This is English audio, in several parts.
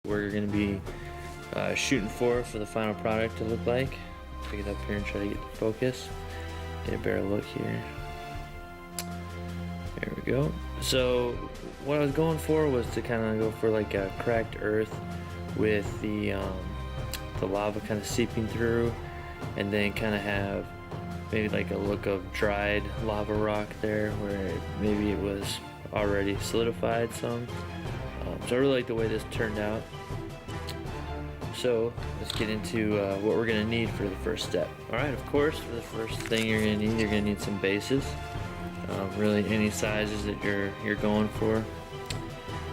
we're going to be shooting for the final product to look like. Pick it up here and try to get the focus. Get a better look here. There we go. So what I was going for was to kind of go for like a cracked earth with the lava kind of seeping through, and then kind of have maybe like a look of dried lava rock there where maybe it was already solidified some. So I really like the way this turned out. So let's get into what we're going to need for the first step. Alright, of course, for the first thing you're going to need some bases. Really any sizes that you're going for.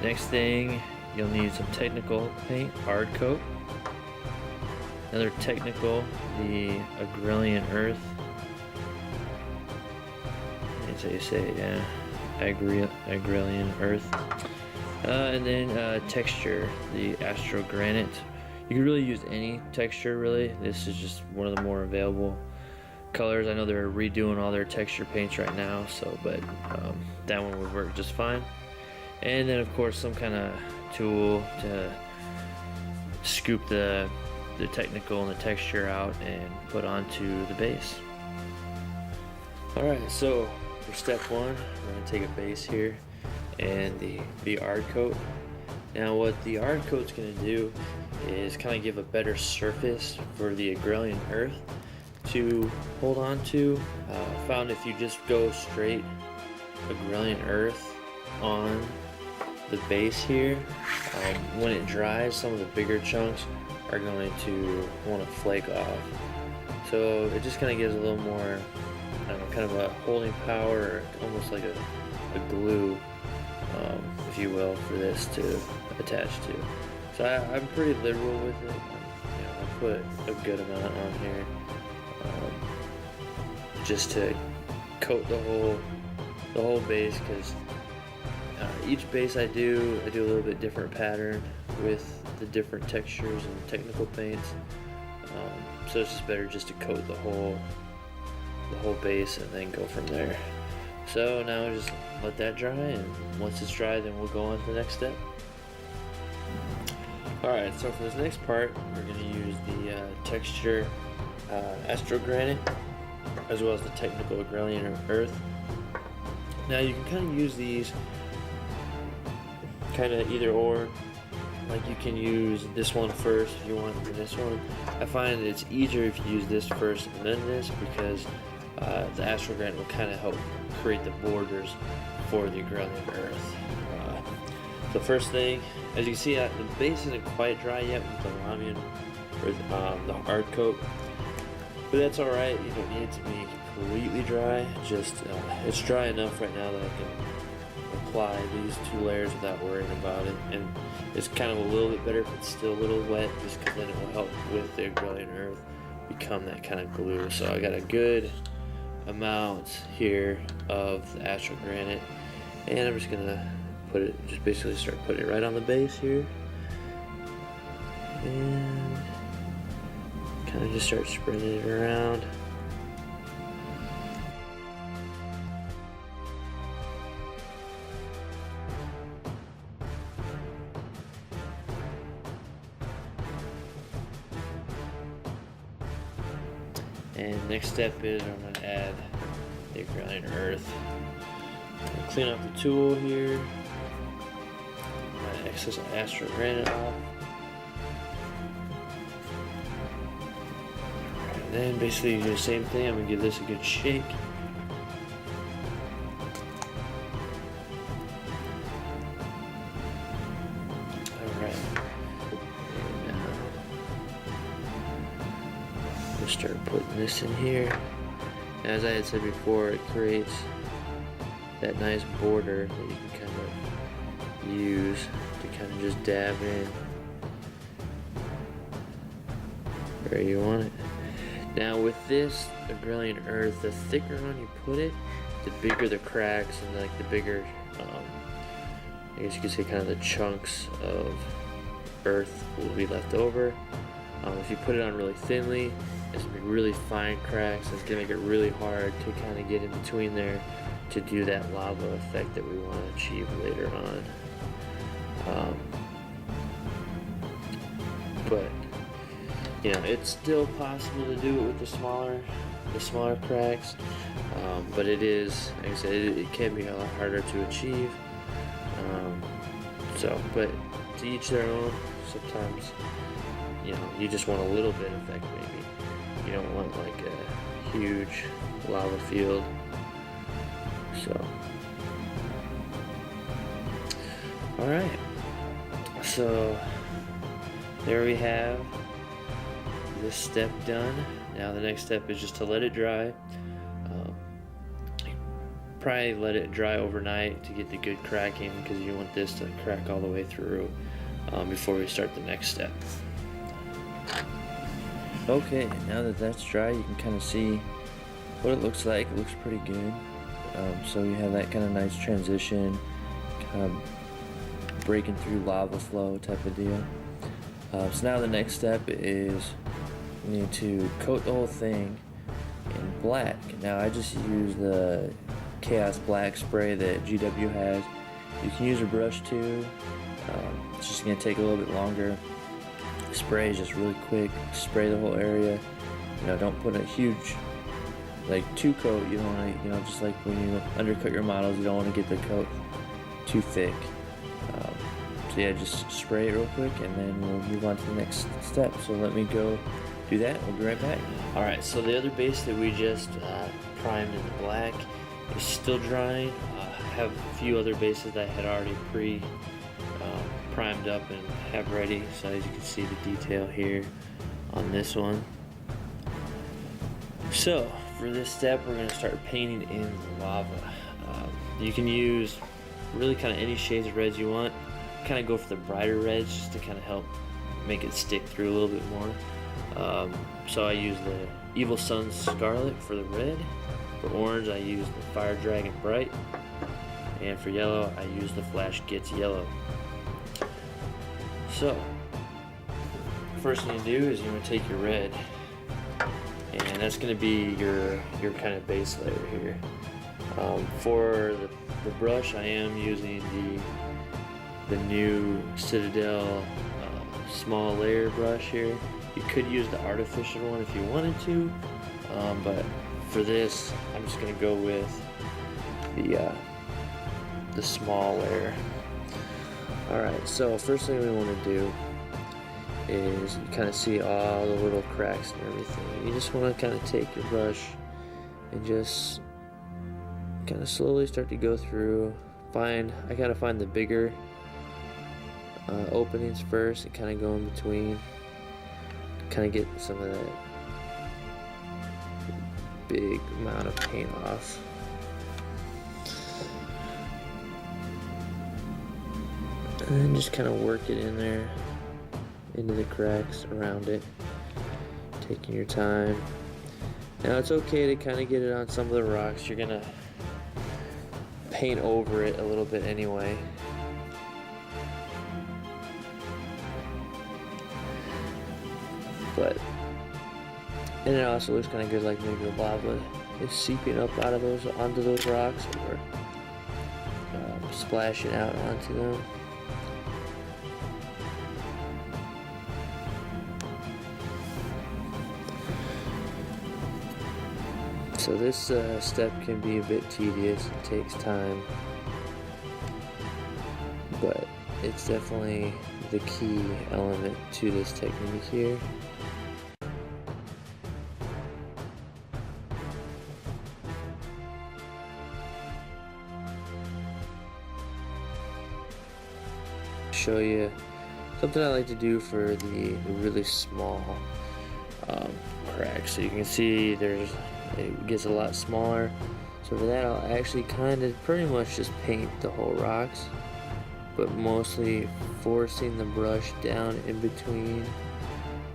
Next thing, you'll need some technical paint, hard coat. Another technical, the agrelian earth. That's how you say it, yeah. Agrelian earth. And then texture, the astro granite. You can really use any texture, really. This is just one of the more available colors. I know they're redoing all their texture paints right now, so but that one would work just fine. And then of course some kind of tool to scoop the technical and the texture out and put onto the base. Alright, so for step one, we're going to take a base here and the ard coat. Now what the ard coat's going to do is kind of give a better surface for the agrelian earth to hold on to. Found if you just go straight agrelian earth on the base here, when it dries, some of the bigger chunks are going to want to flake off. So it just kind of gives a little more, I don't know, kind of a holding power, almost like a glue, if you will, for this to attach to. So I'm pretty liberal with it. I put a good amount on here, just to coat the whole base, because each base I do a little bit different pattern with the different textures and technical paints. So it's just better just to coat the whole base and then go from there. So now just let that dry, and once it's dry, then we'll go on to the next step. Alright, so for this next part, we're going to use the texture astro granite, as well as the technical agrelian earth. Now you can kind of use these kind of either or. Like you can use this one first if you want, and this one. I find it's easier if you use this first and then this, because the astro granite will kind of help create the borders for the agrelian earth. The first thing, as you can see, the base isn't quite dry yet with the lamian or the hard coat, but that's all right. You don't need it to be completely dry. Just it's dry enough right now that I can apply these two layers without worrying about it. And it's kind of a little bit better if it's still a little wet, just because then it will help with the agrelian earth become that kind of glue. So I got a good amount here of the astro granite, and I'm just gonna put it, just basically start putting it right on the base here, and kind of just start spreading it around. And next step is I'm going to add the agrelian earth. Clean up the tool here. My excess astro granite off. And then basically do the same thing. I'm going to give this a good shake. Alright. We'll start putting this in here. As I had said before, it creates that nice border that you can kind of use to kind of just dab in where you want it. Now with this agrelian earth, the thicker on you put it, the bigger the cracks and like the bigger, I guess you could say, kind of the chunks of earth will be left over. If you put it on really thinly, it's going to be really fine cracks. It's going to make it really hard to kind of get in between there to do that lava effect that we want to achieve later on. but you know, it's still possible to do it with the smaller cracks, but it is, like I said, it can be a lot harder to achieve. But to each their own. Sometimes, you know, you just want a little bit of effect, maybe. You don't want like a huge lava field. So, all right. So there we have this step done. Now the next step is just to let it dry. Probably let it dry overnight to get the good cracking, because you want this to crack all the way through before we start the next step. Okay, now that that's dry, you can kind of see what it looks like. It looks pretty good. So you have that kind of nice transition, kind of breaking through lava flow type of deal. So now the next step is you need to coat the whole thing in black. Now I just use the Chaos Black spray that GW has. You can use a brush too. It's just going to take a little bit longer. The spray is just really quick. Spray the whole area. You know, don't put a huge, like, two coat. You don't want to, you know, just like when you undercut your models, you don't want to get the coat too thick. So yeah, just spray it real quick, and then we'll move on to the next step. So let me go do that. We'll be right back. All right. So the other base that we just primed in the black is still drying. I have a few other bases that I had already primed up and have ready. So as you can see the detail here on this one. So for this step, we're going to start painting in the lava. You can use really kind of any shades of reds you want. Kind of go for the brighter reds just to kind of help make it stick through a little bit more. So I use the Evil Sun Scarlet for the red. For orange, I use the Fire Dragon Bright, and for yellow, I use the Flash Gets Yellow. So, first thing you do is you want to take your red, and that's going to be your kind of base layer here. For the brush, I am using the new Citadel small layer brush here. You could use the artificial one if you wanted to, but for this, I'm just going to go with the small layer. Alright, so first thing we want to do is you kind of see all the little cracks and everything. You just want to kind of take your brush and just kind of slowly start to go through. I gotta find the bigger openings first and kind of go in between. Kind of get some of that big amount of paint off. And then just kind of work it in there, into the cracks around it, taking your time. Now it's okay to kind of get it on some of the rocks. You're gonna paint over it a little bit anyway. And it also looks kind of good, like maybe the lava is seeping up out of onto those rocks, or splashing out onto them. So this step can be a bit tedious. It takes time, but it's definitely the key element to this technique here. Show you something I like to do for the really small cracks. So you can see it gets a lot smaller. So for that, I'll actually kind of pretty much just paint the whole rocks, but mostly forcing the brush down in between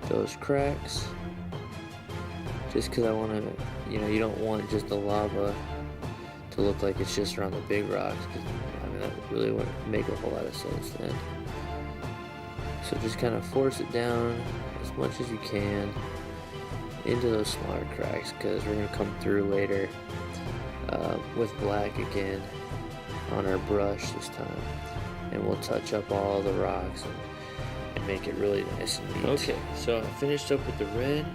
those cracks, just because I want to, you don't want just the lava to look like it's just around the big rocks, because that really wouldn't make a whole lot of sense then. So just kind of force it down as much as you can into those smaller cracks, because we're going to come through later with black again on our brush this time, and we'll touch up all the rocks and make it really nice and neat. Okay, so I finished up with the red.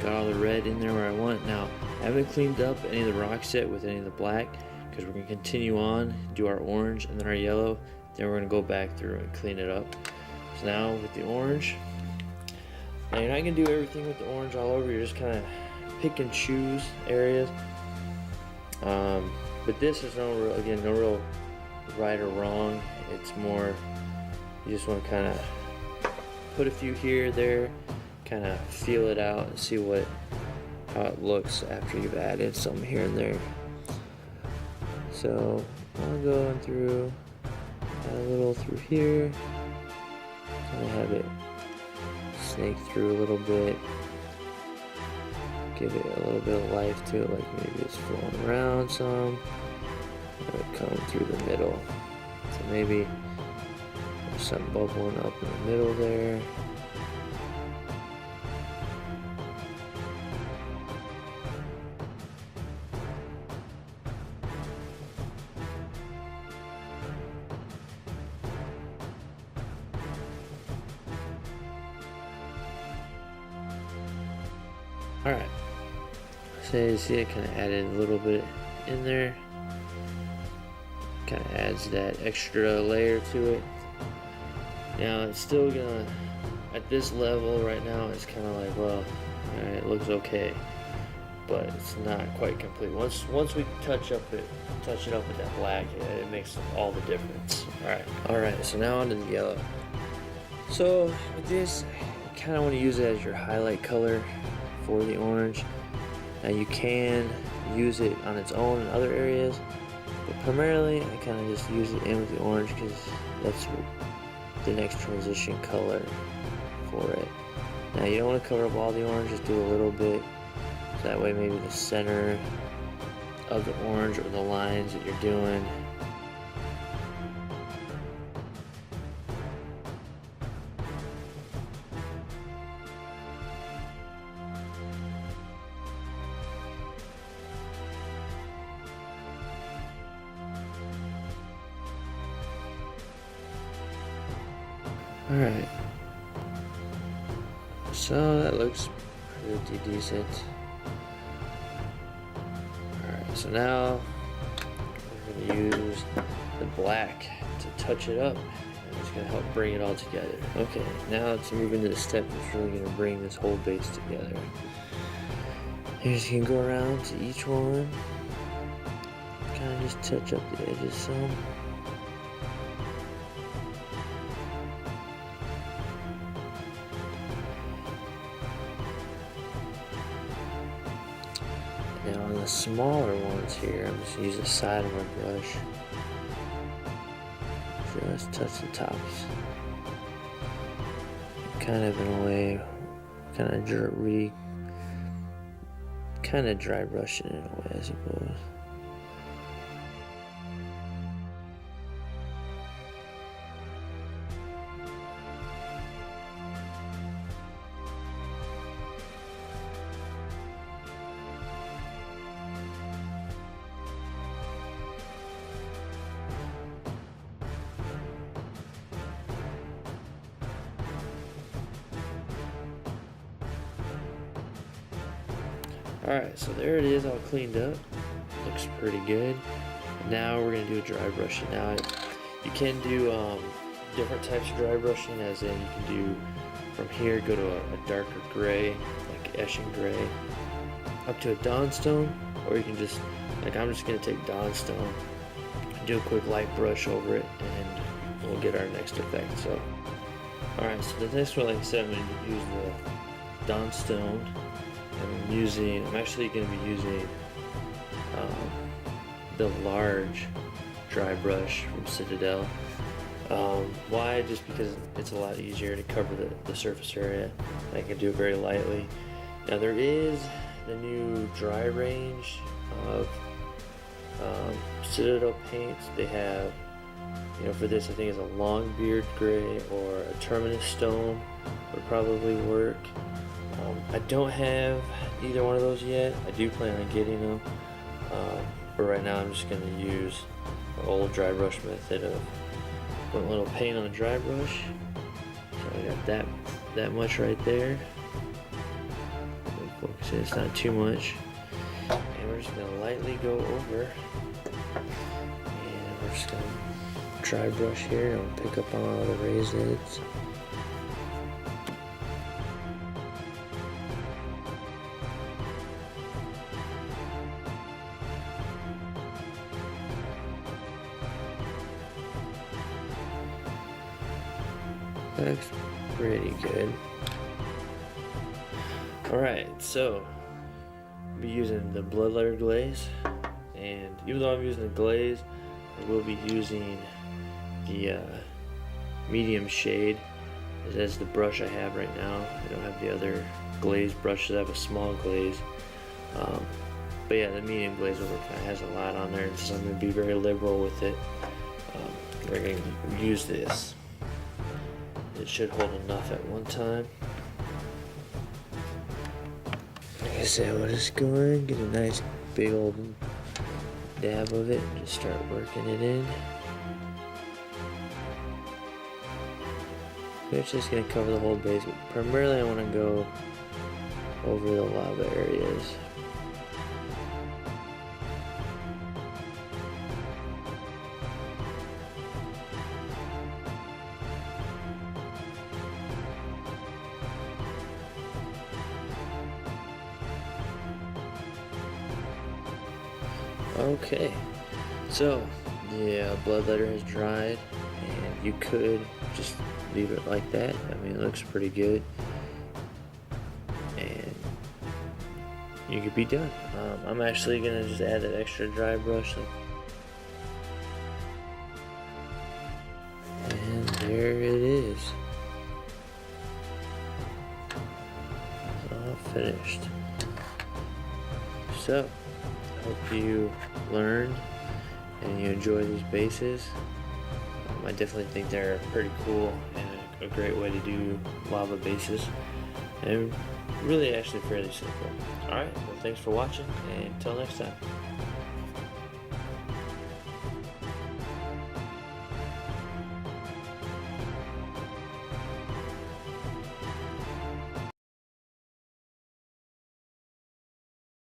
Got all the red in there where I want. Now, I haven't cleaned up any of the rocks yet with any of the black, because we're going to continue on, do our orange and then our yellow. Then we're going to go back through and clean it up. So now with the orange, now you're not going to do everything with the orange all over. You're just kind of pick and choose areas. But this is no real right or wrong. It's more, you just want to kind of put a few here, there, kind of feel it out and see how it looks after you've added some here and there. So I'm going through, add a little through here, kind of have it snake through a little bit, give it a little bit of life to it, like maybe it's flowing around some, have it come through the middle. So maybe there's some bubbling up in the middle there. Alright, so you see I kind of added a little bit in there, kind of adds that extra layer to it. Now it's still gonna, at this level right now, it's kind of like, well, alright, it looks okay, but it's not quite complete. Once we touch it up with that black, it makes all the difference. Alright, so now onto the yellow. So with this, you kind of want to use it as your highlight color for the orange. Now you can use it on its own in other areas, but primarily I kind of just use it in with the orange because that's the next transition color for it. Now you don't want to cover up all the orange, just do a little bit, so that way maybe the center of the orange or the lines that you're doing Alright, so that looks pretty decent. Alright, so now we're going to use the black to touch it up, and it's going to help bring it all together. Okay, now to move into the step that's really going to bring this whole base together. You just can go around to each one, kind of just touch up the edges some. Now on the smaller ones here, I'm just going to use the side of my brush. Just touch the tops. Kind of in a way, kind of dry brushing it in a way, I suppose. Alright, so there it is, all cleaned up. Looks pretty good. Now we're going to do a dry brushing. Now you can do different types of dry brushing, as in you can do from here, go to a darker gray, like Eshin gray, up to a Dawnstone, or you can just, like I'm just going to take Dawnstone, do a quick light brush over it, and we'll get our next effect. So, alright, so the next one, like I said, I'm going to use the Dawnstone. I'm actually going to be using the large dry brush from Citadel. Why? Just because it's a lot easier to cover the surface area. I can do it very lightly. Now there is the new dry range of Citadel paints. They have, for this I think it's a Longbeard gray or a Terminus stone would probably work. I don't have either one of those yet. I do plan on getting them, but right now I'm just going to use the old dry brush method of putting a little paint on the dry brush, I got that much right there. Focus it, it's not too much. And we're just gonna lightly go over. And we're just gonna dry brush here and pick up on all the raised edges. Looks pretty good. Alright, so I'll be using the bloodletter glaze, and even though I'm using the glaze, I will be using the medium shade as the brush I have right now. I don't have the other glaze brushes, I have a small glaze. But yeah, the medium glaze will work fine. It has a lot on there, and so I'm going to be very liberal with it. We're going to use this. It should hold enough at one time. Like I said, we'll just go in, get a nice big old dab of it, and just start working it in. It's just going to cover the whole base, but primarily I want to go over the lava areas. Okay, so the bloodletter has dried, and you could just leave it like that. I mean, it looks pretty good, and you could be done. I'm actually gonna just add that extra dry brush, and there it is. It's all finished. So hope you learned and you enjoy these bases. I definitely think they're pretty cool and a great way to do lava bases, and really actually fairly simple. Alright, well, thanks for watching, and until next time.